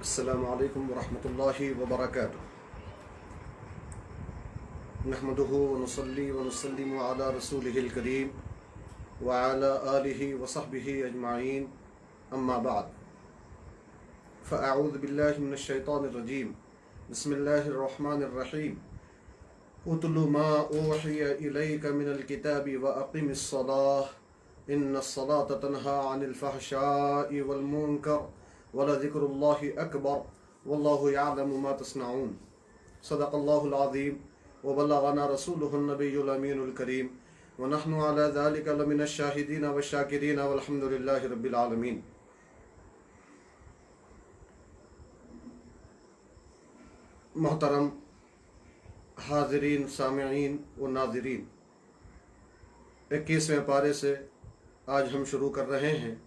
السلام علیکم ورحمۃ اللہ وبرکاتہ نحمده ونصلي ونسلم على رسوله الكريم وعلى آله وصحبه أجمعين أما بعد فأعوذ بالله من الشيطان الرجيم بسم الله الرحمن الرحيم اتل ما أوحي إليك من الكتاب وأقم الصلاة إن الصلاة تنهى عن الفحشاء والمنكر ولذكر الله أكبر والله يعلم ما تصنعون صدق الله العظيم وبلغنا رسوله النبي الأمين الكريم ونحن على ذلك لمن الشاهدين والشاكرين والحمد لله رب العالمين. محترم حاضرین، سامعین و ناظرین، 21ویں پارے سے آج ہم شروع کر رہے ہیں.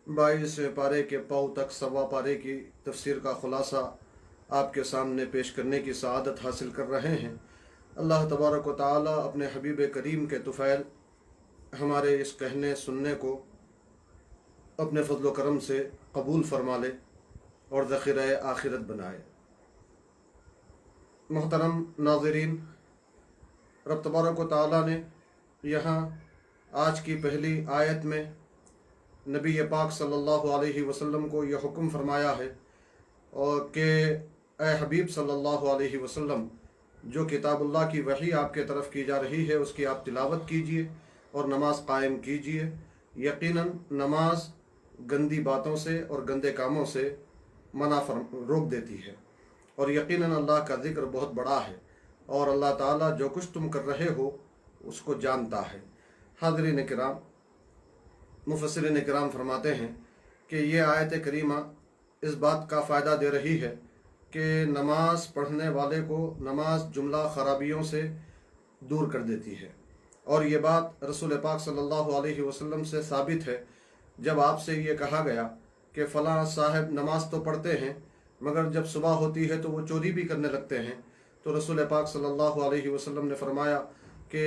22ویں پارے کے پاؤ تک سوا پارے کی تفسیر کا خلاصہ آپ کے سامنے پیش کرنے کی سعادت حاصل کر رہے ہیں. اللہ تبارک و تعالی اپنے حبیب کریم کے طفیل ہمارے اس کہنے سننے کو اپنے فضل و کرم سے قبول فرما لے اور ذخیرہ آخرت بنائے. محترم ناظرین، رب تبارک و تعالی نے یہاں آج کی پہلی آیت میں نبی پاک صلی اللہ علیہ وسلم کو یہ حکم فرمایا ہے اور کہ اے حبیب صلی اللہ علیہ وسلم، جو کتاب اللہ کی وحی آپ کے طرف کی جا رہی ہے اس کی آپ تلاوت کیجئے اور نماز قائم کیجئے. یقیناً نماز گندی باتوں سے اور گندے کاموں سے روک دیتی ہے، اور یقیناً اللہ کا ذکر بہت بڑا ہے اور اللہ تعالیٰ جو کچھ تم کر رہے ہو اس کو جانتا ہے. حاضرین کرام، مفسرین کرام فرماتے ہیں کہ یہ آیت کریمہ اس بات کا فائدہ دے رہی ہے کہ نماز پڑھنے والے کو نماز جملہ خرابیوں سے دور کر دیتی ہے. اور یہ بات رسول پاک صلی اللہ علیہ وسلم سے ثابت ہے. جب آپ سے یہ کہا گیا کہ فلاں صاحب نماز تو پڑھتے ہیں مگر جب صبح ہوتی ہے تو وہ چوری بھی کرنے لگتے ہیں، تو رسول پاک صلی اللہ علیہ وسلم نے فرمایا کہ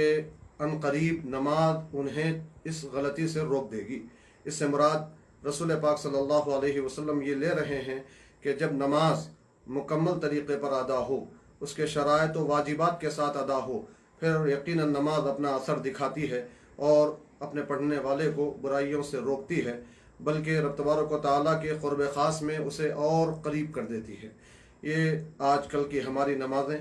ان قریب نماز انہیں اس غلطی سے روک دے گی. اس سے مراد رسول پاک صلی اللہ علیہ وسلم یہ لے رہے ہیں کہ جب نماز مکمل طریقے پر ادا ہو، اس کے شرائط و واجبات کے ساتھ ادا ہو، پھر یقیناً نماز اپنا اثر دکھاتی ہے اور اپنے پڑھنے والے کو برائیوں سے روکتی ہے، بلکہ رب تبارک و تعالیٰ کے قرب خاص میں اسے اور قریب کر دیتی ہے. یہ آج کل کی ہماری نمازیں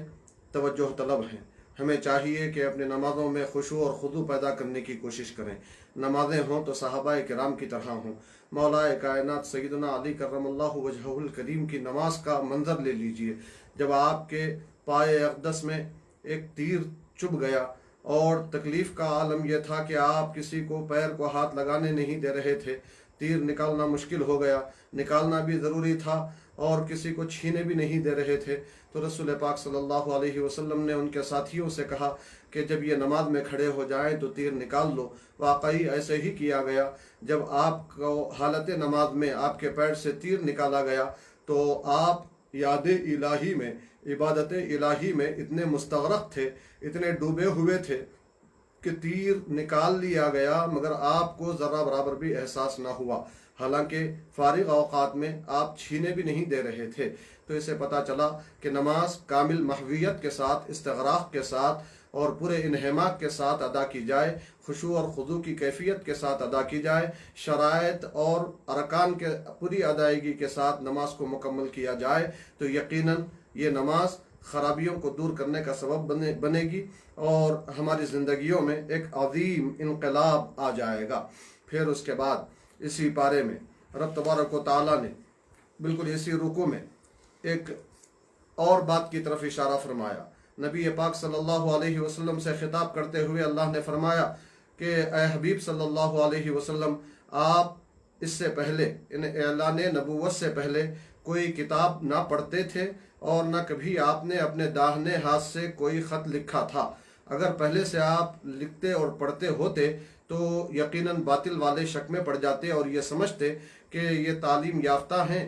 توجہ طلب ہیں. ہمیں چاہیے کہ اپنے نمازوں میں خشوع اور خضوع پیدا کرنے کی کوشش کریں. نمازیں ہوں تو صحابہ کرام کی طرح ہوں. مولا کائنات سیدنا علی کرم اللہ وجہہ الکریم کی نماز کا منظر لے لیجئے. جب آپ کے پائے اقدس میں ایک تیر چبھ گیا اور تکلیف کا عالم یہ تھا کہ آپ کسی کو پیر کو ہاتھ لگانے نہیں دے رہے تھے، تیر نکالنا مشکل ہو گیا، نکالنا بھی ضروری تھا اور کسی کو چھینے بھی نہیں دے رہے تھے، تو رسول پاک صلی اللہ علیہ وسلم نے ان کے ساتھیوں سے کہا کہ جب یہ نماز میں کھڑے ہو جائیں تو تیر نکال لو. واقعی ایسے ہی کیا گیا. جب آپ کو حالت نماز میں آپ کے پیر سے تیر نکالا گیا تو آپ یاد الہی میں، عبادت الہی میں اتنے مستغرق تھے، اتنے ڈوبے ہوئے تھے کہ تیر نکال لیا گیا مگر آپ کو ذرہ برابر بھی احساس نہ ہوا، حالانکہ فارغ اوقات میں آپ چھینے بھی نہیں دے رہے تھے. تو اسے پتہ چلا کہ نماز کامل محویت کے ساتھ، استغراق کے ساتھ اور پورے انہماک کے ساتھ ادا کی جائے، خشوع اور خضوع کی کیفیت کے ساتھ ادا کی جائے، شرائط اور ارکان کے پوری ادائیگی کے ساتھ نماز کو مکمل کیا جائے تو یقیناً یہ نماز خرابیوں کو دور کرنے کا سبب بنے گی اور ہماری زندگیوں میں ایک عظیم انقلاب آ جائے گا. پھر اس کے بعد اسی پارے میں رب تبارک و تعالیٰ نے بالکل اسی رکوع میں ایک اور بات کی طرف اشارہ فرمایا. نبی پاک صلی اللہ علیہ وسلم سے خطاب کرتے ہوئے اللہ نے فرمایا کہ اے حبیب صلی اللہ علیہ وسلم، آپ اس سے پہلے اعلان نبوت سے پہلے کوئی کتاب نہ پڑھتے تھے اور نہ کبھی آپ نے اپنے داہنے ہاتھ سے کوئی خط لکھا تھا. اگر پہلے سے آپ لکھتے اور پڑھتے ہوتے تو یقیناً باطل والے شک میں پڑ جاتے اور یہ سمجھتے کہ یہ تعلیم یافتہ ہیں،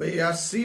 82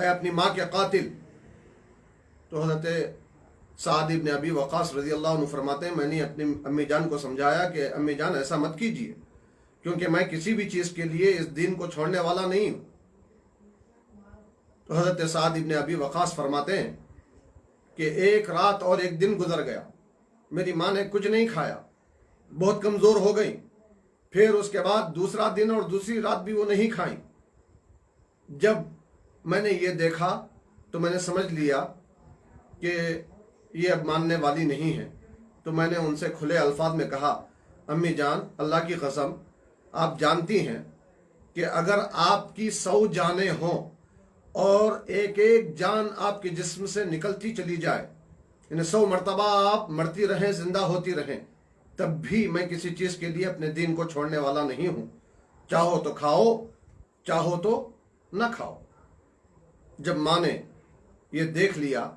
اے اپنی ماں کے قاتل۔ تو حضرت سعد ابن ابی وقاص رضی اللہ عنہ فرماتے ہیں میں نے اپنی امی جان کو سمجھایا کہ امی جان ایسا مت کیجیے، کیونکہ میں کسی بھی چیز کے لیے اس دین کو چھوڑنے والا نہیں ہوں۔ تو حضرت سعد ابن ابی وقاص فرماتے ہیں کہ ایک رات اور ایک دن گزر گیا، میری ماں نے کچھ نہیں کھایا، بہت کمزور ہو گئی۔ پھر اس کے بعد دوسرا دن اور دوسری رات بھی وہ نہیں کھائیں۔ جب میں نے یہ دیکھا تو میں نے سمجھ لیا کہ یہ اب ماننے والی نہیں ہے۔ تو میں نے ان سے کھلے الفاظ میں کہا امی جان اللہ کی قسم آپ جانتی ہیں کہ اگر آپ کی 100 جانیں ہوں اور ایک ایک جان آپ کے جسم سے نکلتی چلی جائے، یعنی 100 مرتبہ آپ مرتی رہیں زندہ ہوتی رہیں، تب بھی میں کسی چیز کے لیے اپنے دین کو چھوڑنے والا نہیں ہوں۔ چاہو تو کھاؤ، چاہو تو نہ کھاؤ۔ جب ماں نے یہ دیکھ لیا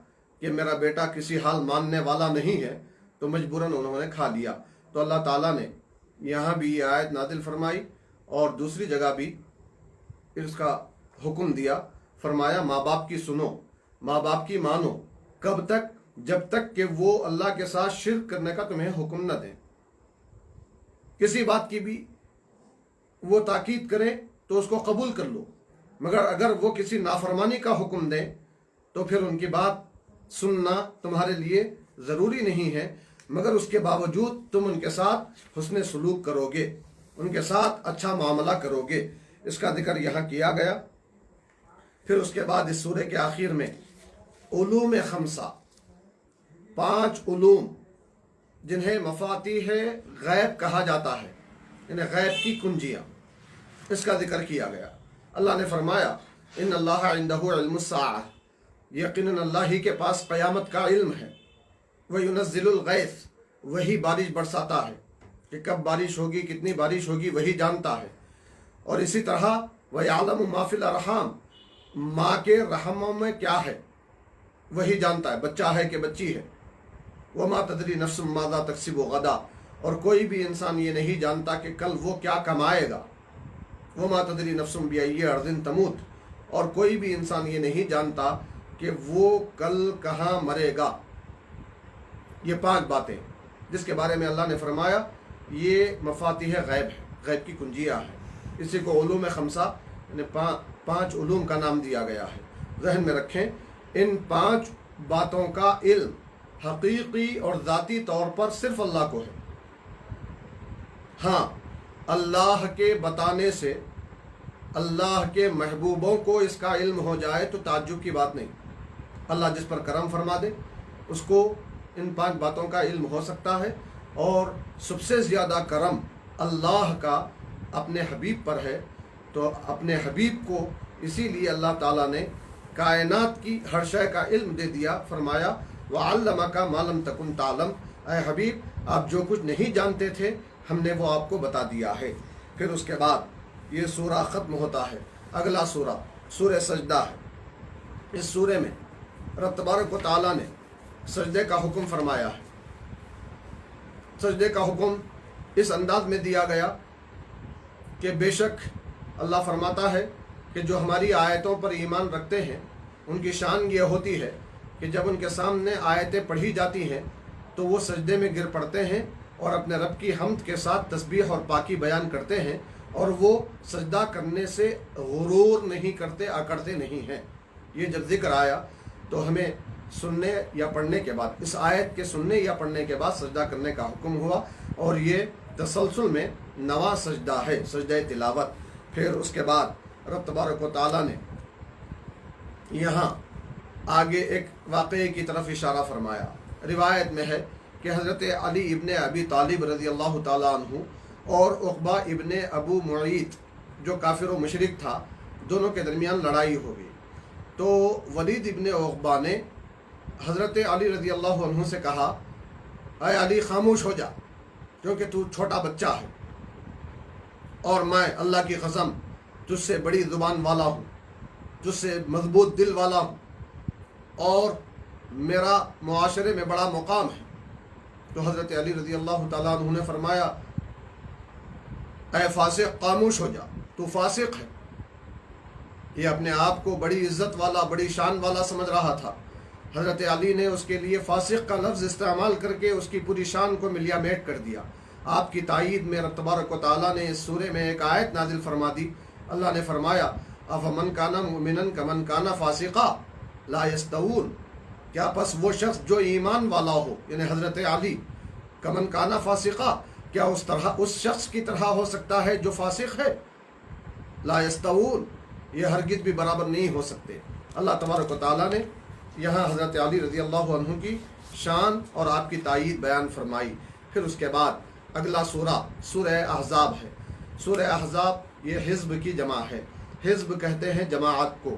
کہ میرا بیٹا کسی حال ماننے والا نہیں ہے تو مجبوراً انہوں نے کھا لیا۔ تو اللہ تعالیٰ نے یہاں بھی یہ آیت نازل فرمائی اور دوسری جگہ بھی اس کا حکم دیا، فرمایا ماں باپ کی سنو، ماں باپ کی مانو، کب تک؟ جب تک کہ وہ اللہ کے ساتھ شرک کرنے کا تمہیں حکم نہ دیں۔ کسی بات کی بھی وہ تاکید کریں تو اس کو قبول کر لو، مگر اگر وہ کسی نافرمانی کا حکم دیں تو پھر ان کی بات سننا تمہارے لیے ضروری نہیں ہے، مگر اس کے باوجود تم ان کے ساتھ حسن سلوک کرو گے، ان کے ساتھ اچھا معاملہ کرو گے۔ اس کا ذکر یہاں کیا گیا۔ پھر اس کے بعد اس سورے کے آخر میں علوم خمسہ، 5 علوم جنہیں مفاتیح غیب کہا جاتا ہے، یعنی غیب کی کنجیاں، اس کا ذکر کیا گیا۔ اللہ نے فرمایا ان اللہ عندہ علم الساعہ، یقیناً اللہ ہی کے پاس قیامت کا علم ہے۔ وَيُنَزِّلُ الْغَيْثَ، وہی بارش برساتا ہے، کہ کب بارش ہوگی کتنی بارش ہوگی وہی جانتا ہے۔ اور اسی طرح وَيَعْلَمُ مَا فِي الْأَرْحَامِ، ماں کے رحموں میں کیا ہے وہی جانتا ہے، بچہ ہے کہ بچی ہے۔ وَمَا تَدْرِي نَفْسٌ مَاذَا تَكْسِبُ غَدًا، اور کوئی بھی انسان یہ نہیں جانتا کہ کل وہ کیا کمائے گا۔ وَمَا تَدْرِي نَفْسٌ بِأَيِّ أَرْضٍ تَمُوتُ، اور کوئی بھی انسان یہ نہیں جانتا کہ وہ کل کہاں مرے گا۔ یہ 5 باتیں جس کے بارے میں اللہ نے فرمایا یہ مفاتیح غیب ہے، غیب کی کنجیاں ہیں۔ اسی کو علوم خمسہ یعنی 5 علوم کا نام دیا گیا ہے۔ ذہن میں رکھیں ان 5 باتوں کا علم حقیقی اور ذاتی طور پر صرف اللہ کو ہے۔ ہاں اللہ کے بتانے سے اللہ کے محبوبوں کو اس کا علم ہو جائے تو تعجب کی بات نہیں۔ اللہ جس پر کرم فرما دے اس کو ان 5 باتوں کا علم ہو سکتا ہے، اور سب سے زیادہ کرم اللہ کا اپنے حبیب پر ہے۔ تو اپنے حبیب کو اسی لیے اللہ تعالیٰ نے کائنات کی ہر شے کا علم دے دیا، فرمایا وَعَلَّمَكَ مَا لَمْ تَكُنْ تَعْلَمْ، اے حبیب آپ جو کچھ نہیں جانتے تھے ہم نے وہ آپ کو بتا دیا ہے۔ پھر اس کے بعد یہ سورہ ختم ہوتا ہے۔ اگلا سورہ سورہ سجدہ ہے۔ اس سورے میں رب تبارک و تعالیٰ نے سجدے کا حکم فرمایا ہے۔ سجدے کا حکم اس انداز میں دیا گیا کہ بے شک اللہ فرماتا ہے کہ جو ہماری آیتوں پر ایمان رکھتے ہیں ان کی شان یہ ہوتی ہے کہ جب ان کے سامنے آیتیں پڑھی جاتی ہیں تو وہ سجدے میں گر پڑتے ہیں اور اپنے رب کی حمد کے ساتھ تسبیح اور پاکی بیان کرتے ہیں، اور وہ سجدہ کرنے سے غرور نہیں کرتے، اکڑتے نہیں ہیں۔ یہ جب ذکر آیا تو ہمیں سننے یا پڑھنے کے بعد، اس آیت کے سننے یا پڑھنے کے بعد سجدہ کرنے کا حکم ہوا، اور یہ تسلسل میں 9واں سجدہ ہے، سجدہ تلاوت۔ پھر اس کے بعد رب تبارک و تعالیٰ نے یہاں آگے ایک واقعے کی طرف اشارہ فرمایا۔ روایت میں ہے کہ حضرت علی ابن ابی طالب رضی اللہ تعالیٰ عنہ اور عقبہ ابن ابو معیط جو کافر و مشرک تھا، دونوں کے درمیان لڑائی ہو گئی۔ تو ولید ابن عقبہ نے حضرت علی رضی اللہ عنہ سے کہا اے علی خاموش ہو جا، کیونکہ تو چھوٹا بچہ ہے، اور میں اللہ کی قسم تجھ سے بڑی زبان والا ہوں، تجھ سے مضبوط دل والا ہوں، اور میرا معاشرے میں بڑا مقام ہے۔ تو حضرت علی رضی اللہ تعالیٰ عنہ نے فرمایا اے فاسق خاموش ہو جا، تو فاسق ہے۔ یہ اپنے آپ کو بڑی عزت والا، بڑی شان والا سمجھ رہا تھا۔ حضرت علی نے اس کے لیے فاسق کا لفظ استعمال کر کے اس کی پوری شان کو ملیا میٹ کر دیا۔ آپ کی تائید میں رب تبارک و تعالیٰ نے اس سورے میں ایک آیت نازل فرما دی۔ اللہ نے فرمایا افمن کان مؤمنا کمن کان فاسقا لا یستوون، کیا پس وہ شخص جو ایمان والا ہو، یعنی حضرت علی، کمن کان فاسقا، کیا اس شخص کی طرح ہو سکتا ہے جو فاسق ہے؟ لا یستوون، یہ ہرگز بھی برابر نہیں ہو سکتے۔ اللہ تبارک و تعالیٰ نے یہاں حضرت علی رضی اللہ عنہ کی شان اور آپ کی تائید بیان فرمائی۔ پھر اس کے بعد اگلا سورہ سورہ احزاب ہے۔ سورہ احزاب یہ حزب کی جمع ہے۔ حزب کہتے ہیں جماعت کو۔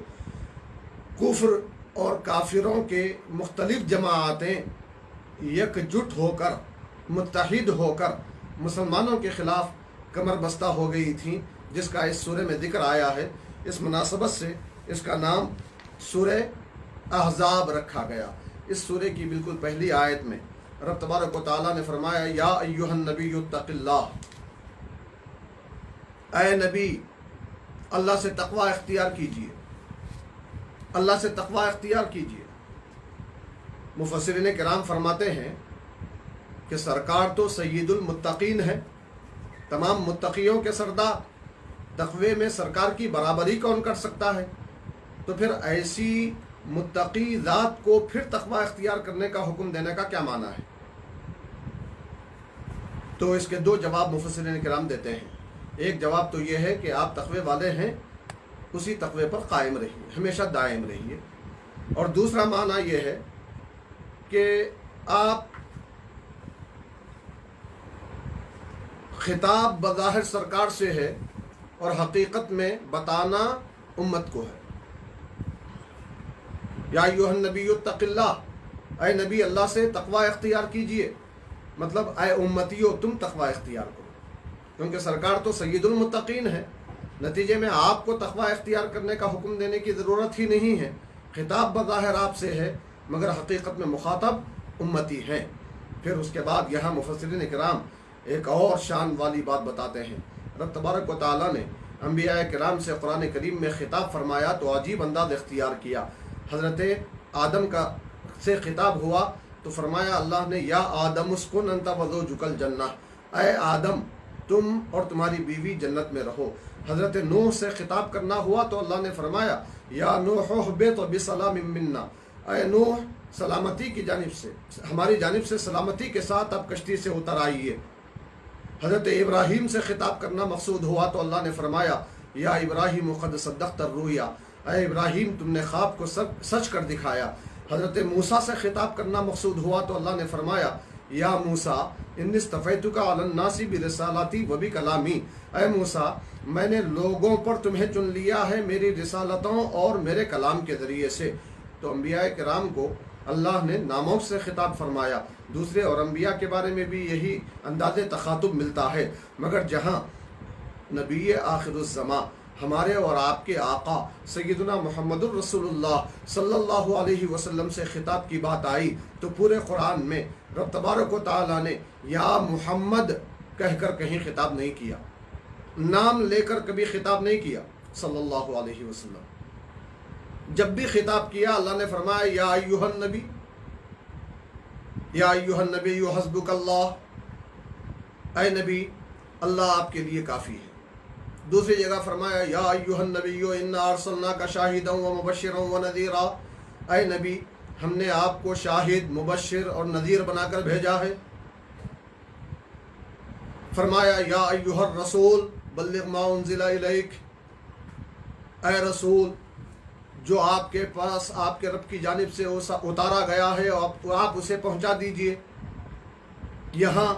کفر اور کافروں کے مختلف جماعتیں یکجٹ ہو کر، متحد ہو کر مسلمانوں کے خلاف کمر بستہ ہو گئی تھیں، جس کا اس سورے میں ذکر آیا ہے۔ اس مناسبت سے اس کا نام سورہ احزاب رکھا گیا۔ اس سورے کی بالکل پہلی آیت میں رب تبارک و تعالیٰ نے فرمایا یا ایھا النبی اتق اللہ، اے نبی اللہ سے تقوی اختیار کیجیے، اللہ سے تقوی اختیار کیجیے۔ مفسرین کرام فرماتے ہیں کہ سرکار تو سید المتقین ہے، تمام متقیوں کے سردار، تقوی میں سرکار کی برابری کون کر سکتا ہے؟ تو پھر ایسی متقی ذات کو پھر تقوی اختیار کرنے کا حکم دینے کا کیا معنی ہے؟ تو اس کے دو جواب مفسرین کرام دیتے ہیں۔ ایک جواب تو یہ ہے کہ آپ تقوی والے ہیں، اسی تقوی پر قائم رہیے، ہمیشہ دائم رہیے۔ اور دوسرا معنی یہ ہے کہ آپ خطاب بظاہر سرکار سے ہے اور حقیقت میں بتانا امت کو ہے۔ یا ایھا النبی اتق اللہ، اے نبی اللہ سے تقوی اختیار کیجئے، مطلب اے امتیو تم تقوی اختیار کرو، کیونکہ سرکار تو سید المتقین ہے۔ نتیجے میں آپ کو تقوی اختیار کرنے کا حکم دینے کی ضرورت ہی نہیں ہے۔ خطاب بظاہر آپ سے ہے مگر حقیقت میں مخاطب امتی ہیں۔ پھر اس کے بعد یہاں مفسرین کرام ایک اور شان والی بات بتاتے ہیں۔ رب تبارک و تعالیٰ نے انبیاء کرام سے قرآن کریم میں خطاب فرمایا تو عجیب انداز اختیار کیا۔ حضرت آدم کا سے خطاب ہوا تو فرمایا اللہ نے یا آدم اسکن انت وزوجک الجنہ، اے آدم تم اور تمہاری بیوی جنت میں رہو۔ حضرت نوح سے خطاب کرنا ہوا تو اللہ نے فرمایا یا نوح اہبط بسلام منا، اے نوح سلامتی کی جانب سے، ہماری جانب سے سلامتی کے ساتھ آپ کشتی سے اتر آئیے۔ حضرت ابراہیم سے خطاب کرنا مقصود ہوا تو اللہ نے فرمایا یا ابراہیم قد صدقت الرؤیا، اے ابراہیم تم نے خواب کو سچ کر دکھایا۔ حضرت موسیٰ سے خطاب کرنا مقصود ہوا تو اللہ نے فرمایا یا موسیٰ انی اصطفیتک علی الناس برسالاتی وبکلامی، اے موسیٰ میں نے لوگوں پر تمہیں چن لیا ہے میری رسالتوں اور میرے کلام کے ذریعے سے۔ تو انبیاء کرام کو اللہ نے ناموں سے خطاب فرمایا۔ دوسرے اور انبیاء کے بارے میں بھی یہی انداز تخاطب ملتا ہے، مگر جہاں نبی آخر الزمان ہمارے اور آپ کے آقا سیدنا محمد الرسول اللہ صلی اللہ علیہ وسلم سے خطاب کی بات آئی تو پورے قرآن میں رب تبارک و تعالیٰ نے یا محمد کہہ کر کہیں خطاب نہیں کیا، نام لے کر کبھی خطاب نہیں کیا صلی اللہ علیہ وسلم۔ جب بھی خطاب کیا اللہ نے فرمایا یا ایھا النبی، یا ایھا النبی حسبک اللہ، اے نبی اللہ آپ کے لیے کافی ہے۔ دوسری جگہ فرمایا یا ایھا النبی انا ارسلناک شاہدا ومبشرا ونذیرا، اے نبی ہم نے آپ کو شاہد، مبشر اور نذیر بنا کر بھیجا ہے۔ فرمایا یا ایھا الرسول بلغ ما انزل الیک، اے رسول جو آپ کے پاس آپ کے رب کی جانب سے اتارا گیا ہے آپ اسے پہنچا دیجئے۔ یہاں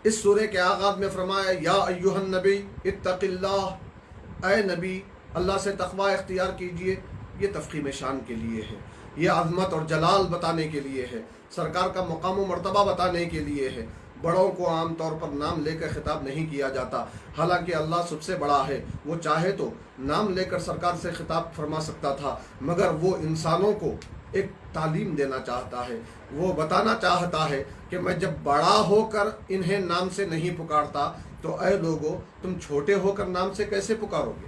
اس سورے کے آغاز میں فرمایا یا ایھا النبی اتق اللہ، اے نبی اللہ سے تقوی اختیار کیجئے۔ یہ تفخیم شان کے لیے ہے، یہ عظمت اور جلال بتانے کے لیے ہے، سرکار کا مقام و مرتبہ بتانے کے لیے ہے۔ بڑوں کو عام طور پر نام لے کر خطاب نہیں کیا جاتا، حالانکہ اللہ سب سے بڑا ہے، وہ چاہے تو نام لے کر سرکار سے خطاب فرما سکتا تھا، مگر وہ انسانوں کو ایک تعلیم دینا چاہتا ہے، وہ بتانا چاہتا ہے کہ میں جب بڑا ہو کر انہیں نام سے نہیں پکارتا تو اے لوگو تم چھوٹے ہو کر نام سے کیسے پکارو گے؟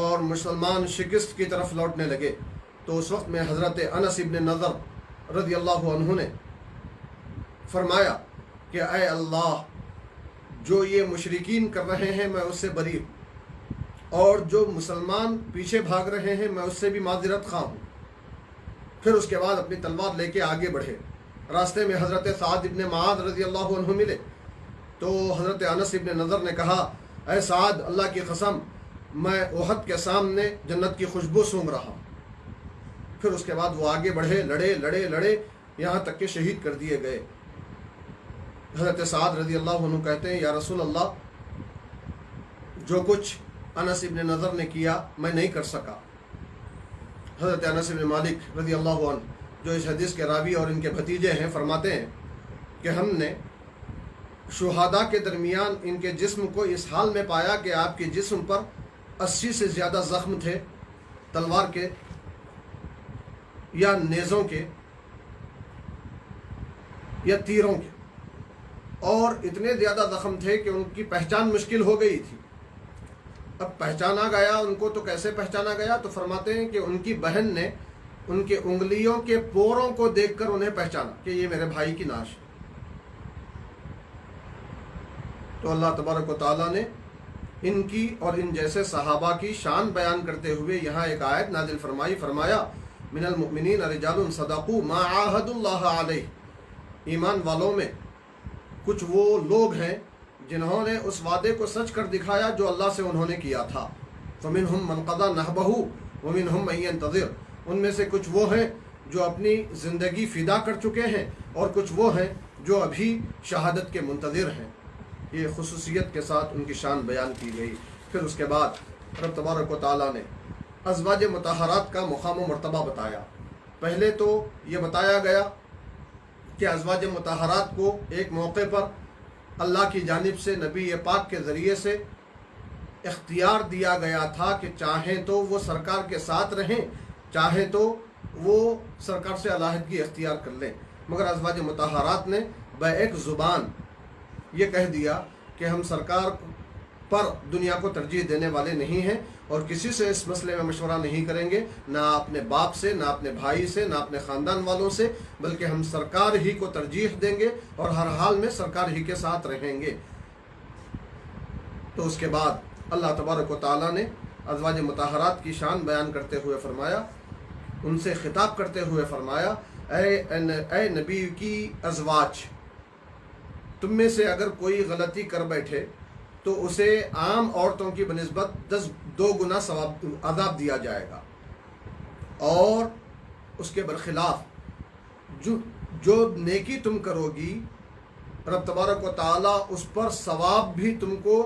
اور مسلمان شکست کی طرف لوٹنے لگے تو اس وقت میں حضرت انس ابن نضر رضی اللہ عنہ نے فرمایا کہ اے اللہ، جو یہ مشرکین کر رہے ہیں میں اس سے بری ہوں، اور جو مسلمان پیچھے بھاگ رہے ہیں میں اس سے بھی معذرت خواہ ہوں۔ پھر اس کے بعد اپنی تلوار لے کے آگے بڑھے۔ راستے میں حضرت سعد ابن معاذ رضی اللہ عنہ ملے تو حضرت انس ابن نضر نے کہا، اے سعد، اللہ کی قسم میں احد کے سامنے جنت کی خوشبو سونگھ رہا ہوں۔ پھر اس کے بعد وہ آگے بڑھے، لڑے یہاں تک کہ شہید کر دیے گئے۔ حضرت سعد رضی اللہ عنہ کہتے ہیں، یا رسول اللہ، جو کچھ انس ابن نضر نے کیا میں نہیں کر سکا۔ حضرت انس ابن مالک رضی اللہ عنہ جو اس حدیث کے راوی اور ان کے بھتیجے ہیں فرماتے ہیں کہ ہم نے شہداء کے درمیان ان کے جسم کو اس حال میں پایا کہ آپ کے جسم پر 80 سے زیادہ زخم تھے، تلوار کے یا نیزوں کے یا تیروں کے، اور اتنے زیادہ زخم تھے کہ ان کی پہچان مشکل ہو گئی تھی۔ اب پہچانا گیا ان کو تو کیسے پہچانا گیا؟ تو فرماتے ہیں کہ ان کی بہن نے ان کے انگلیوں کے پوروں کو دیکھ کر انہیں پہچانا کہ یہ میرے بھائی کی ناش ہے۔ تو اللہ تبارک و تعالیٰ نے ان کی اور ان جیسے صحابہ کی شان بیان کرتے ہوئے یہاں ایک آیت نازل فرمایا من المؤمنین رجال صدقوا ما عاهدوا اللہ علیہ، ایمان والوں میں کچھ وہ لوگ ہیں جنہوں نے اس وعدے کو سچ کر دکھایا جو اللہ سے انہوں نے کیا تھا۔ فمنہم من قضى نحبه ومنہم من ينتظر، ان میں سے کچھ وہ ہیں جو اپنی زندگی فدا کر چکے ہیں اور کچھ وہ ہیں جو ابھی شہادت کے منتظر ہیں۔ یہ خصوصیت کے ساتھ ان کی شان بیان کی گئی۔ پھر اس کے بعد رب تبارک و تعالیٰ نے ازواج مطہرات کا مقام و مرتبہ بتایا۔ پہلے تو یہ بتایا گیا کہ ازواج مطہرات کو ایک موقع پر اللہ کی جانب سے نبی پاک کے ذریعے سے اختیار دیا گیا تھا کہ چاہیں تو وہ سرکار کے ساتھ رہیں، چاہیں تو وہ سرکار سے علیحدگی اختیار کر لیں، مگر ازواج مطہرات نے بیک زبان یہ کہہ دیا کہ ہم سرکار پر دنیا کو ترجیح دینے والے نہیں ہیں اور کسی سے اس مسئلے میں مشورہ نہیں کریں گے، نہ اپنے باپ سے، نہ اپنے بھائی سے، نہ اپنے خاندان والوں سے، بلکہ ہم سرکار ہی کو ترجیح دیں گے اور ہر حال میں سرکار ہی کے ساتھ رہیں گے۔ تو اس کے بعد اللہ تبارک و تعالیٰ نے ازواج مطہرات کی شان بیان کرتے ہوئے فرمایا، ان سے خطاب کرتے ہوئے فرمایا، اے نبی کی ازواج، تم میں سے اگر کوئی غلطی کر بیٹھے تو اسے عام عورتوں کی بنسبت 2 گنا ثواب عذاب دیا جائے گا، اور اس کے برخلاف جو نیکی تم کرو گی رب تبارک و تعالیٰ اس پر ثواب بھی تم کو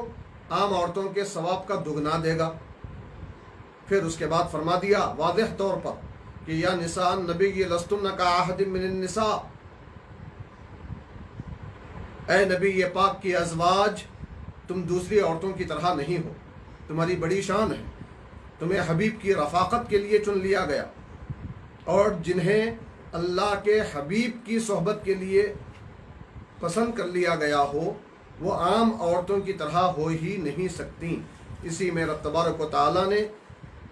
عام عورتوں کے ثواب کا دگنا دے گا۔ پھر اس کے بعد فرما دیا واضح طور پر کہ یا نساء النبی لستن کاحد من النساء، اے نبی پاک کی ازواج، تم دوسری عورتوں کی طرح نہیں ہو، تمہاری بڑی شان ہے، تمہیں حبیب کی رفاقت کے لیے چن لیا گیا، اور جنہیں اللہ کے حبیب کی صحبت کے لیے پسند کر لیا گیا ہو وہ عام عورتوں کی طرح ہو ہی نہیں سکتی۔ اسی میں رب تبارک و تعالیٰ نے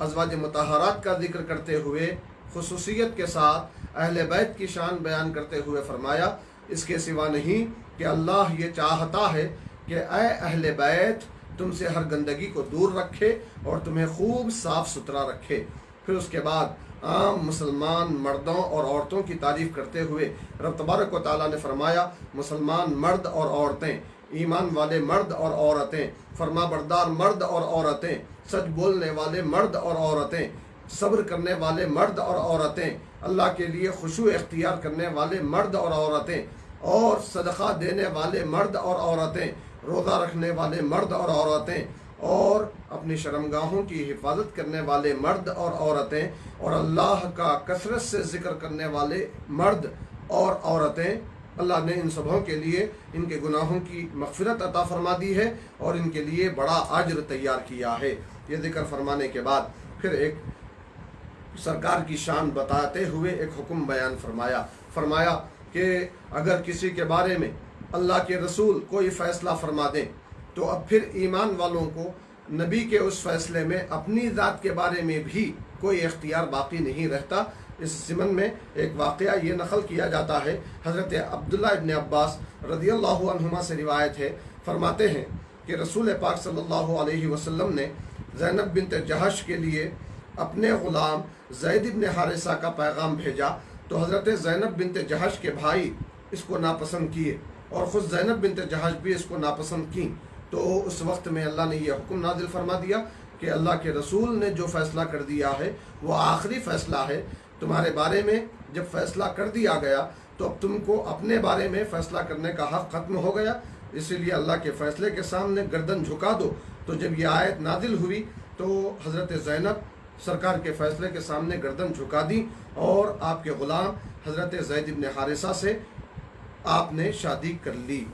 ازواج مطہرات کا ذکر کرتے ہوئے خصوصیت کے ساتھ اہل بیت کی شان بیان کرتے ہوئے فرمایا، اس کے سوا نہیں کہ اللہ یہ چاہتا ہے کہ اے اہل بیت تم سے ہر گندگی کو دور رکھے اور تمہیں خوب صاف ستھرا رکھے۔ پھر اس کے بعد عام مسلمان مردوں اور عورتوں کی تعریف کرتے ہوئے رب تبارک و تعالیٰ نے فرمایا، مسلمان مرد اور عورتیں، ایمان والے مرد اور عورتیں، فرما بردار مرد اور عورتیں، سچ بولنے والے مرد اور عورتیں، صبر کرنے والے مرد اور عورتیں، اللہ کے لیے خشوع اختیار کرنے والے مرد اور عورتیں، اور صدقہ دینے والے مرد اور عورتیں، روزہ رکھنے والے مرد اور عورتیں، اور اپنی شرمگاہوں کی حفاظت کرنے والے مرد اور عورتیں، اور اللہ کا کثرت سے ذکر کرنے والے مرد اور عورتیں۔ اللہ نے ان سبھوں کے لیے ان کے گناہوں کی مغفرت عطا فرما دی ہے اور ان کے لیے بڑا اجر تیار کیا ہے۔ یہ ذکر فرمانے کے بعد پھر ایک سرکار کی شان بتاتے ہوئے ایک حکم بیان فرمایا کہ اگر کسی کے بارے میں اللہ کے رسول کوئی فیصلہ فرما دیں تو اب پھر ایمان والوں کو نبی کے اس فیصلے میں اپنی ذات کے بارے میں بھی کوئی اختیار باقی نہیں رہتا۔ اس ضمن میں ایک واقعہ یہ نقل کیا جاتا ہے، حضرت عبداللہ ابن عباس رضی اللہ عنہما سے روایت ہے، فرماتے ہیں کہ رسول پاک صلی اللہ علیہ وسلم نے زینب بنت جہش کے لیے اپنے غلام زید ابن حارثہ کا پیغام بھیجا، تو حضرت زینب بنت جہش کے بھائی اس کو ناپسند کیے اور خود زینب بنت جہش بھی اس کو ناپسند کیں۔ تو اس وقت میں اللہ نے یہ حکم نازل فرما دیا کہ اللہ کے رسول نے جو فیصلہ کر دیا ہے وہ آخری فیصلہ ہے، تمہارے بارے میں جب فیصلہ کر دیا گیا تو اب تم کو اپنے بارے میں فیصلہ کرنے کا حق ختم ہو گیا، اسی لیے اللہ کے فیصلے کے سامنے گردن جھکا دو۔ تو جب یہ آیت نازل ہوئی تو حضرت زینب سرکار کے فیصلے کے سامنے گردن جھکا دی اور آپ کے غلام حضرت زید بن حارثہ سے آپ نے شادی کر لی۔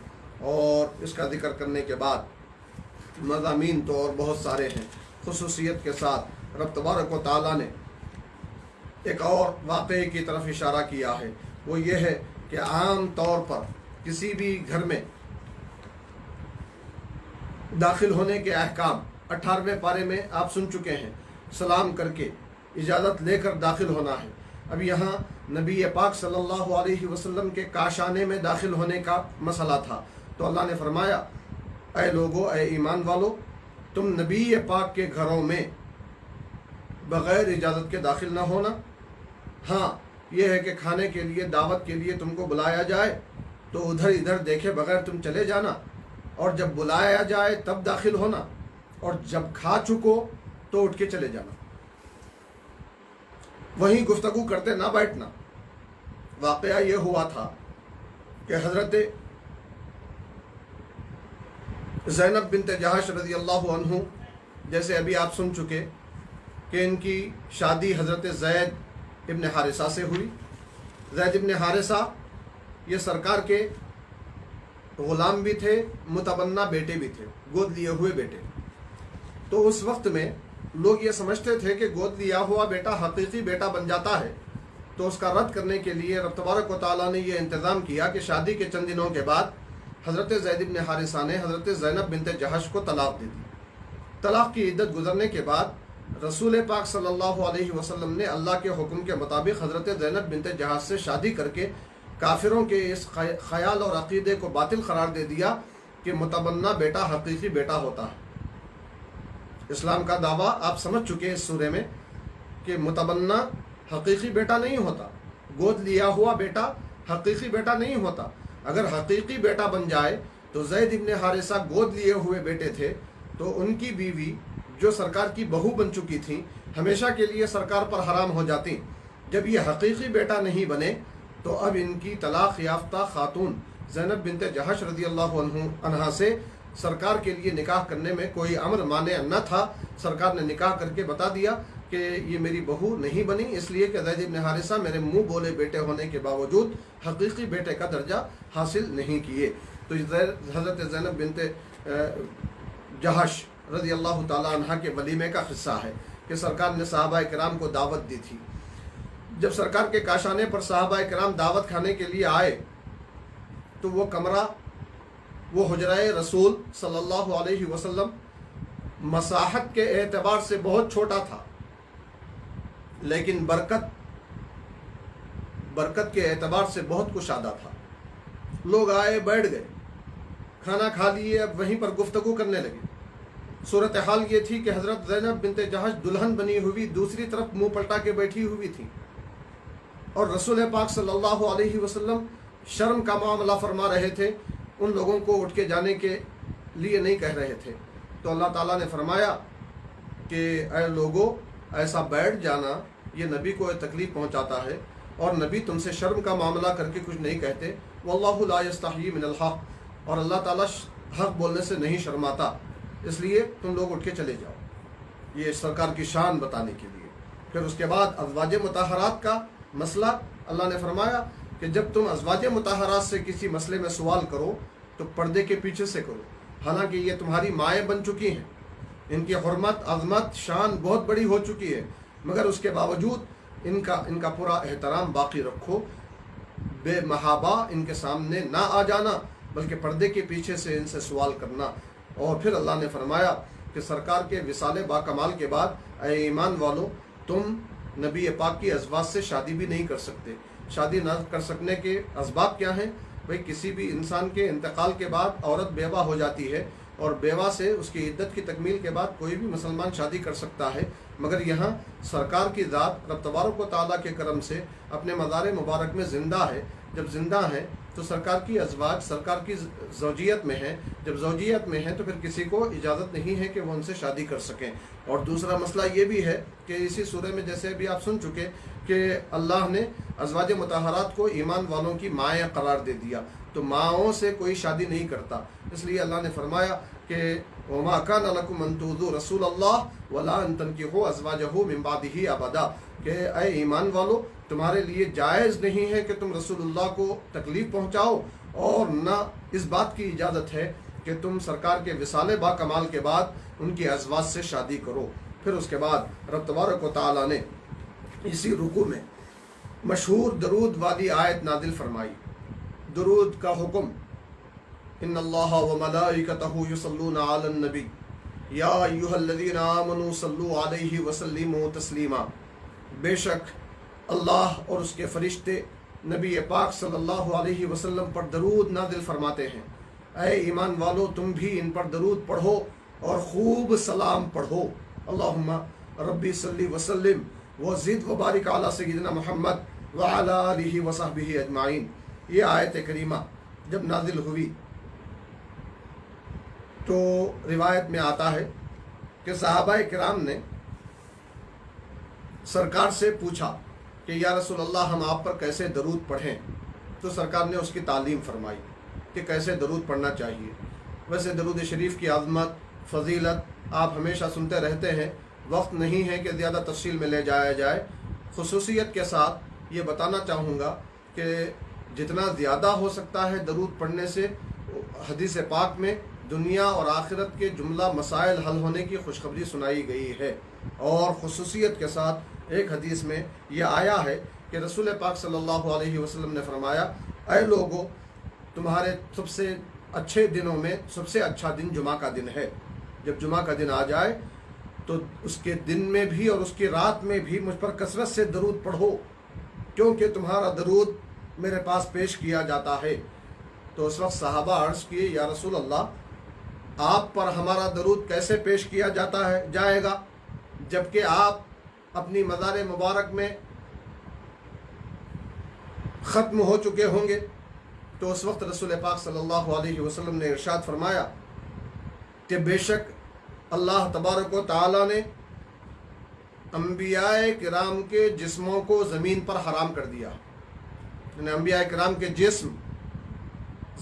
اور اس کا ذکر کرنے کے بعد مضامین تو اور بہت سارے ہیں، خصوصیت کے ساتھ رب تبارک و تعالیٰ نے ایک اور واقعے کی طرف اشارہ کیا ہے، وہ یہ ہے کہ عام طور پر کسی بھی گھر میں داخل ہونے کے احکام 18ویں پارے میں آپ سن چکے ہیں، سلام کر کے اجازت لے کر داخل ہونا ہے۔ اب یہاں نبی پاک صلی اللہ علیہ وسلم کے کاشانے میں داخل ہونے کا مسئلہ تھا، تو اللہ نے فرمایا اے لوگو، اے ایمان والو، تم نبی پاک کے گھروں میں بغیر اجازت کے داخل نہ ہونا۔ ہاں یہ ہے کہ کھانے کے لیے، دعوت کے لیے تم کو بلایا جائے تو ادھر ادھر دیکھے بغیر تم چلے جانا، اور جب بلایا جائے تب داخل ہونا، اور جب کھا چکو تو اٹھ کے چلے جانا، وہیں گفتگو کرتے نہ بیٹھنا۔ واقعہ یہ ہوا تھا کہ حضرت زینب بنت جہش رضی اللہ عنہ، جیسے ابھی آپ سن چکے کہ ان کی شادی حضرت زید ابن حارثہ سے ہوئی۔ زید ابن حارثہ یہ سرکار کے غلام بھی تھے، متبنہ بیٹے بھی تھے، گود لیے ہوئے بیٹے۔ تو اس وقت میں لوگ یہ سمجھتے تھے کہ گود لیا ہوا بیٹا حقیقی بیٹا بن جاتا ہے، تو اس کا رد کرنے کے لیے رب تبارک و تعالیٰ نے یہ انتظام کیا کہ شادی کے چند دنوں کے بعد حضرت زید بن حارثہ نے حضرت زینب بنت جہش کو طلاق دے دی۔ طلاق کی عدت گزرنے کے بعد رسول پاک صلی اللہ علیہ وسلم نے اللہ کے حکم کے مطابق حضرت زینب بنت جہش سے شادی کر کے کافروں کے اس خیال اور عقیدے کو باطل قرار دے دیا کہ متبنہ بیٹا حقیقی بیٹا ہوتا ہے۔ اسلام کا دعویٰ آپ سمجھ چکے اس سورے میں کہ متبنہ حقیقی بیٹا نہیں ہوتا، گود لیا ہوا بیٹا حقیقی بیٹا نہیں ہوتا۔ اگر حقیقی بیٹا بن جائے تو زید ابن حارثہ گود لیے ہوئے بیٹے تھے، تو ان کی بیوی جو سرکار کی بہو بن چکی تھی ہمیشہ کے لیے سرکار پر حرام ہو جاتی۔ جب یہ حقیقی بیٹا نہیں بنے تو اب ان کی طلاق یافتہ خاتون زینب بنت جہش رضی اللہ عنہا سے سرکار کے لیے نکاح کرنے میں کوئی امر مانع نہ تھا۔ سرکار نے نکاح کر کے بتا دیا کہ یہ میری بہو نہیں بنی، اس لیے کہ زید بن حارثہ میرے منہ بولے بیٹے ہونے کے باوجود حقیقی بیٹے کا درجہ حاصل نہیں کیے۔ تو حضرت زینب بنت جہش رضی اللہ تعالیٰ عنہ کے ولیمے کا قصہ ہے کہ سرکار نے صحابہ کرام کو دعوت دی تھی۔ جب سرکار کے کاشانے پر صحابہ کرام دعوت کھانے کے لیے آئے تو وہ کمرہ، وہ حجرہ رسول صلی اللہ علیہ وسلم مساحت کے اعتبار سے بہت چھوٹا تھا، لیکن برکت کے اعتبار سے بہت کشادہ تھا۔ لوگ آئے، بیٹھ گئے، کھانا کھا لیے، اب وہیں پر گفتگو کرنے لگے۔ صورتحال یہ تھی کہ حضرت زینب بنت جہش دلہن بنی ہوئی دوسری طرف منہ پلٹا کے بیٹھی ہوئی تھی، اور رسول پاک صلی اللہ علیہ وسلم شرم کا معاملہ فرما رہے تھے، ان لوگوں کو اٹھ کے جانے کے لیے نہیں کہہ رہے تھے۔ تو اللہ تعالیٰ نے فرمایا کہ اے لوگو، ایسا بیٹھ جانا یہ نبی کو تکلیف پہنچاتا ہے، اور نبی تم سے شرم کا معاملہ کر کے کچھ نہیں کہتے۔ واللہ لا یستحیی من الحق، اور اللہ تعالیٰ حق بولنے سے نہیں شرماتا، اس لیے تم لوگ اٹھ کے چلے جاؤ، یہ سرکار کی شان بتانے کے لیے۔ پھر اس کے بعد ازواج مطہرات کا مسئلہ، اللہ نے فرمایا کہ جب تم ازواج مطہرات سے کسی مسئلے میں سوال کرو تو پردے کے پیچھے سے کرو، حالانکہ یہ تمہاری مائیں بن چکی ہیں، ان کی حرمت، عظمت، شان بہت بڑی ہو چکی ہے، مگر اس کے باوجود ان کا پورا احترام باقی رکھو، بے محابہ ان کے سامنے نہ آ جانا، بلکہ پردے کے پیچھے سے ان سے سوال کرنا۔ اور پھر اللہ نے فرمایا کہ سرکار کے وصال باکمال کے بعد اے ایمان والو تم نبی پاک کی ازواج سے شادی بھی نہیں کر سکتے۔ شادی نہ کر سکنے کے اسباب کیا ہیں؟ بھئی کسی بھی انسان کے انتقال کے بعد عورت بیوہ ہو جاتی ہے، اور بیوہ سے اس کی عدت کی تکمیل کے بعد کوئی بھی مسلمان شادی کر سکتا ہے، مگر یہاں سرکار کی ذات رب تبارک و تعالیٰ کے کرم سے اپنے مزار مبارک میں زندہ ہے۔ جب زندہ ہیں تو سرکار کی ازواج سرکار کی زوجیت میں ہیں، جب زوجیت میں ہیں تو پھر کسی کو اجازت نہیں ہے کہ وہ ان سے شادی کر سکیں۔ اور دوسرا مسئلہ یہ بھی ہے کہ اسی سورہ میں جیسے ابھی آپ سن چکے کہ اللہ نے ازواج مطہرات کو ایمان والوں کی مائیں قرار دے دیا، تو ماؤں سے کوئی شادی نہیں کرتا۔ اس لیے اللہ نے فرمایا کہ وَمَا كَانَ لَكُمْ أَن تُؤْذُوا رَسُولَ اللَّهِ وَلَا أَن تَنكِحُوا أَزْوَاجَهُ مِن بَعْدِهِ أَبَدًا، کہ اے ایمان والو تمہارے لیے جائز نہیں ہے کہ تم رسول اللہ کو تکلیف پہنچاؤ، اور نہ اس بات کی اجازت ہے کہ تم سرکار کے وصال با کمال کے بعد ان کی ازواج سے شادی کرو۔ پھر اس کے بعد رب تبارک و تعالیٰ نے اسی رکوع میں مشہور درود والی آیت نازل فرمائی، درود کا حکم، ان اللہ وملائکتہ یصلون علی النبی یا ایھا الذین آمنوا صلوا علیہ وسلموا تسلیما، بے شک اللہ اور اس کے فرشتے نبی پاک صلی اللہ علیہ وسلم پر درود نازل فرماتے ہیں۔ اے ایمان والو تم بھی ان پر درود پڑھو اور خوب سلام پڑھو۔ اللہم ربی صلی وسلم وزد وبارک علی سیدنا محمد وعلی آلہ وصحبہ اجمعین۔ یہ آیت کریمہ جب نازل ہوئی تو روایت میں آتا ہے کہ صحابہ کرام نے سرکار سے پوچھا کہ یا رسول اللہ ہم آپ پر کیسے درود پڑھیں، تو سرکار نے اس کی تعلیم فرمائی کہ کیسے درود پڑھنا چاہیے۔ ویسے درود شریف کی عظمت، فضیلت آپ ہمیشہ سنتے رہتے ہیں، وقت نہیں ہے کہ زیادہ تفصیل میں لے جایا جائے۔ خصوصیت کے ساتھ یہ بتانا چاہوں گا کہ جتنا زیادہ ہو سکتا ہے درود پڑھنے سے حدیث پاک میں دنیا اور آخرت کے جملہ مسائل حل ہونے کی خوشخبری سنائی گئی ہے۔ اور خصوصیت کے ساتھ ایک حدیث میں یہ آیا ہے کہ رسول پاک صلی اللہ علیہ وسلم نے فرمایا، اے لوگو تمہارے سب سے اچھے دنوں میں سب سے اچھا دن جمعہ کا دن ہے۔ جب جمعہ کا دن آ جائے تو اس کے دن میں بھی اور اس کی رات میں بھی مجھ پر کثرت سے درود پڑھو، کیونکہ تمہارا درود میرے پاس پیش کیا جاتا ہے۔ تو اس وقت صحابہ عرض کیے، یا رسول اللہ آپ پر ہمارا درود کیسے پیش کیا جائے گا جبکہ آپ اپنی مزار مبارک میں ختم ہو چکے ہوں گے؟ تو اس وقت رسول پاک صلی اللہ علیہ وسلم نے ارشاد فرمایا کہ بے شک اللہ تبارک و تعالیٰ نے انبیاء کرام کے جسموں کو زمین پر حرام کر دیا، یعنی انبیاء کرام کے جسم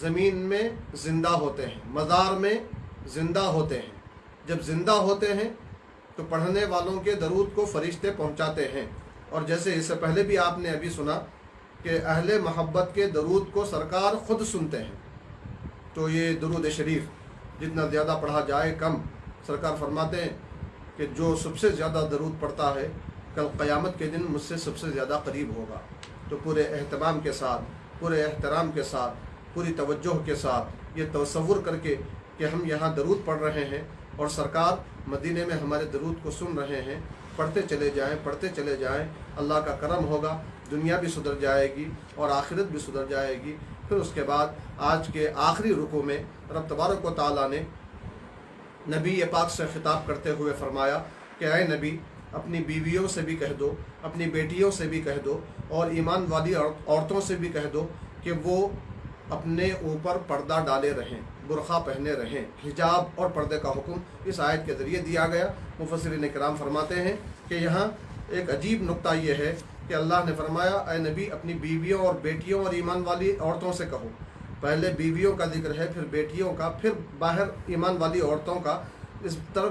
زمین میں زندہ ہوتے ہیں، مزار میں زندہ ہوتے ہیں۔ جب زندہ ہوتے ہیں تو پڑھنے والوں کے درود کو فرشتے پہنچاتے ہیں، اور جیسے اس سے پہلے بھی آپ نے ابھی سنا کہ اہل محبت کے درود کو سرکار خود سنتے ہیں۔ تو یہ درود شریف جتنا زیادہ پڑھا جائے کم۔ سرکار فرماتے ہیں کہ جو سب سے زیادہ درود پڑھتا ہے کل قیامت کے دن مجھ سے سب سے زیادہ قریب ہوگا۔ تو پورے اہتمام کے ساتھ، پورے احترام کے ساتھ، پوری توجہ کے ساتھ یہ تصور کر کے کہ ہم یہاں درود پڑھ رہے ہیں اور سرکار مدینے میں ہمارے درود کو سن رہے ہیں، پڑھتے چلے جائیں، اللہ کا کرم ہوگا، دنیا بھی سدھر جائے گی اور آخرت بھی سدھر جائے گی۔ پھر اس کے بعد آج کے آخری رکوع میں رب تبارک و تعالیٰ نے نبی پاک سے خطاب کرتے ہوئے فرمایا کہ اے نبی اپنی بیویوں سے بھی کہہ دو، اپنی بیٹیوں سے بھی کہہ دو، اور ایمان والی عورتوں سے بھی کہہ دو کہ وہ اپنے اوپر پردہ ڈالے رہیں، برقع پہنے رہیں۔ حجاب اور پردے کا حکم اس آیت کے ذریعے دیا گیا۔ مفسرین کرام فرماتے ہیں کہ یہاں ایک عجیب نقطہ یہ ہے کہ اللہ نے فرمایا اے نبی اپنی بیویوں اور بیٹیوں اور ایمان والی عورتوں سے کہو۔ پہلے بیویوں کا ذکر ہے، پھر بیٹیوں کا، پھر باہر ایمان والی عورتوں کا۔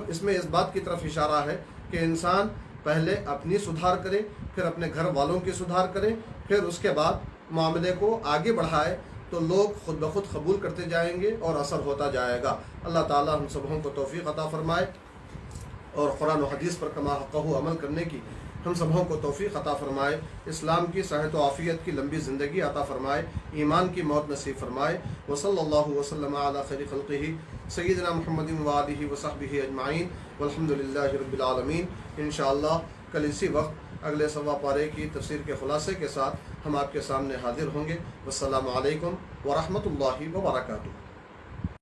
اس میں اس بات کی طرف اشارہ ہے کہ انسان پہلے اپنی سدھار کرے، پھر اپنے گھر والوں کی سدھار کرے، پھر اس کے بعد معاملے کو آگے بڑھائے تو لوگ خود بخود قبول کرتے جائیں گے اور اثر ہوتا جائے گا۔ اللہ تعالی ہم سبوں کو توفیق عطا فرمائے اور قرآن و حدیث پر کما حقہ عمل کرنے کی ہم سبوں کو توفیق عطا فرمائے، اسلام کی صحت و عافیت کی لمبی زندگی عطا فرمائے، ایمان کی موت نصیب فرمائے۔ وصلی اللہ وسلم علی خیر خلقہ سیدنا محمد وآلہ وصحبہ اجمعین والحمد للہ رب العالمین۔ انشاءاللہ کل اسی وقت اگلے سوا پارے کی تفسیر کے خلاصے کے ساتھ ہم آپ کے سامنے حاضر ہوں گے۔ والسلام علیکم ورحمۃ اللہ وبرکاتہ۔